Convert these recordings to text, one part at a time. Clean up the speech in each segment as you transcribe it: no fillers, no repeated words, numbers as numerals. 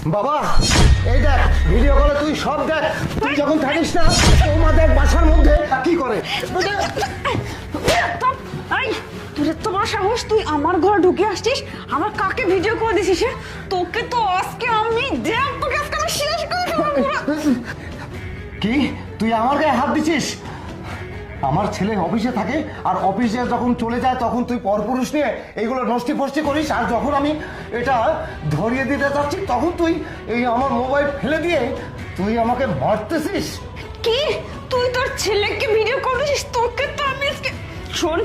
বাবা এই দেখ ভিডিও কলে তুই সব দেখ, তুই যখন থাকিস না তোমার দেখ বাসার মধ্যে কি করে। তোর এত বড় সাহস, তুই আমার ঘরে ঢুকে আসছিস, আমার কাকে ভিডিও করে দিছিস? তোকে তো আজকে আমি দেখ, তোকে আজকে আমি শেষ করে দেবো। কি তুই আমার গায়ে হাত দিছিস? আমার ছেলে অফিসে থাকে আর অফিসে যখন চলে যায় তখন তুই পরপুরুষ নিয়ে এইগুলো নষ্টি ফষ্টি করিস, আর যখন আমি এটা ধরিয়ে দিতে চাচ্ছি তখন তুই এই আমার মোবাইল ফেলে দিয়ে তুই আমাকে মারতেছিস। কি তুই তোর ছেলেকে ভিডিও করে দিছিস? তোকে তো আমি আজকে শোন,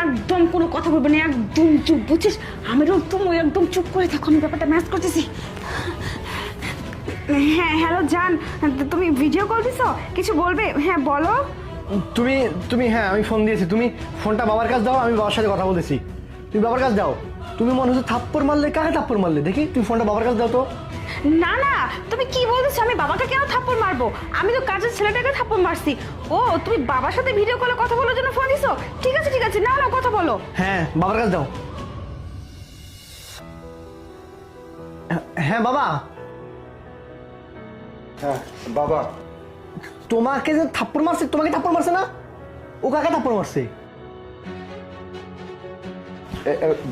একদম কোনো কথা বলবি না, একদম চুপ, বুঝছিস? আমি একদম চুপ করে থাকো, আমি ব্যাপারটা ম্যাচ করতেছি। হ্যাঁ হ্যালো জান, তুমি ভিডিও কল দিছো, কিছু বলবে? হ্যাঁ বলো। তুমি হ্যাঁ আমি ফোন দিয়েছি, তুমি ফোনটা বাবার কাছে দাও, আমি বাবার সাথে কথা বলতেছি। তুমি বাবার কাছে দাও। তুমি মনে হচ্ছে থাপ্পড় মারলে, কাকে থাপ্পড় মারলে দেখি? তুমি ফোনটা বাবার কাছে দাও তো। না না, তুমি কি বলছো? আমি বাবাকে কেন থাপ্পড় মারবো? আমি তো কাজের ছেলেটাকে থাপ্পড় মারছি। ও তুমি বাবার সাথে ভিডিও কলে কথা বলার জন্য ফোন দিছো? ঠিক আছে ঠিক আছে, না না কথা বলো। হ্যাঁ বাবার কাছে দাও। হ্যাঁ বাবা। হ্যাঁ বাবা। তোমাকে যে থাপ্পড় মারছে, তোমাকে থাপ্পড় মারছে না? ও কাকে থাপ্পড় মারছে?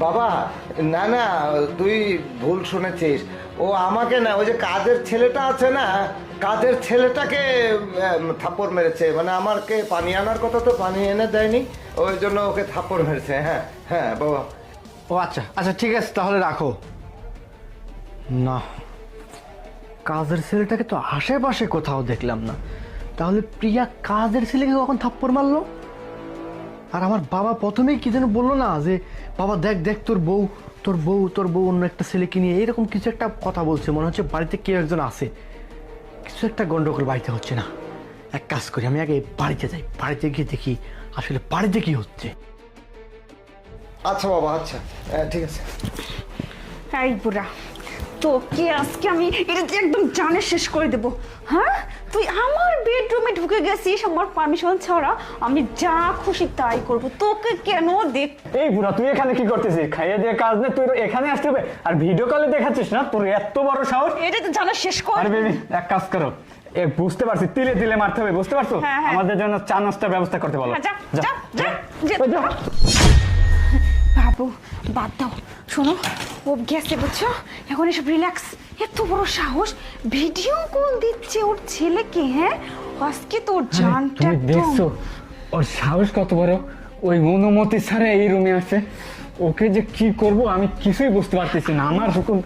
বাবা না না, তুই ভুল শুনেছিস। ও আমাকে না, ওই যে কাজের ছেলেটা আছে না, কাজের ছেলেটাকে থাপ্পড় মেরেছে। মানে আমাকে পানি আনার কথা তো পানি এনে দেয়নি, ওই জন্য ওকে থাপ্পড় মেরেছে। হ্যাঁ হ্যাঁ বাবা। ও আচ্ছা আচ্ছা ঠিক আছে, তাহলে রাখো। না, কাজের ছেলেটাকে তো আশেপাশে কোথাও দেখলাম না, তাহলে প্রিয়া কাজের ছেলেকে কখন থাপ্পড় মারলো? আর আমার বাবা প্রথমেই কি যেন বললো না, যে বাবা দেখ দেখ তোর বউ অন্য একটা ছেলেকে নিয়ে এরকম কিছু একটা কথা বলছে, মনে হচ্ছে বাড়িতে কেউ একজন আছে, কিছু একটা গন্ডগোল বাড়িতে হচ্ছে না। এক কাজ করি, আমি আগে বাড়িতে যাই, বাড়িতে গিয়ে দেখি আসলে বাড়িতে কি হচ্ছে। আচ্ছা বাবা, আচ্ছা ঠিক আছে। এই বুড়া, তোকে আজকে আমি এটা একদম জানে শেষ করে দেবো। হ্যাঁ, তুই আমার বেডরুমে ঢুকে গেছিস আমার পারমিশন ছাড়া, আমি যা খুশি তাই করব। তোকে কেন দেখ? এই বুড়া, তুই এখানে কি করতেছিস? খাইয়ে দিয়ে কাজ নেই, তুই এখানে আসতে হবে আর ভিডিও কলে দেখাচ্ছিস না? তোর এত বড় সাহস! এটা তো জানা শেষ কর। আরে বেবি, এক কাজ করো, বুঝতে পারছি, তিলে তিলে মারতে হবে, বুঝতে পারছো? হ্যাঁ, হ্যাঁ। আমাদের জন্য চা নাস্তার ব্যবস্থা করতে বলো। যা যা যা ওই যা। বাবু বাদ দাও, শোনো ও গেছে বুঝছো, এখন এসব রিল্যাক্স। এত বড় সাহস, ভিডিও কল দিচ্ছে ওর ছেলেকে। হ্যাঁ, আজকে তোর জানটা তুমি দেখছো ওর সাহস কত বড়? ওই অনুমতি ছাড়া এই রুমে আছে। ওকে যে কি করব আমি কিছুই বুঝতে পারতেছি না। আমার হুকুম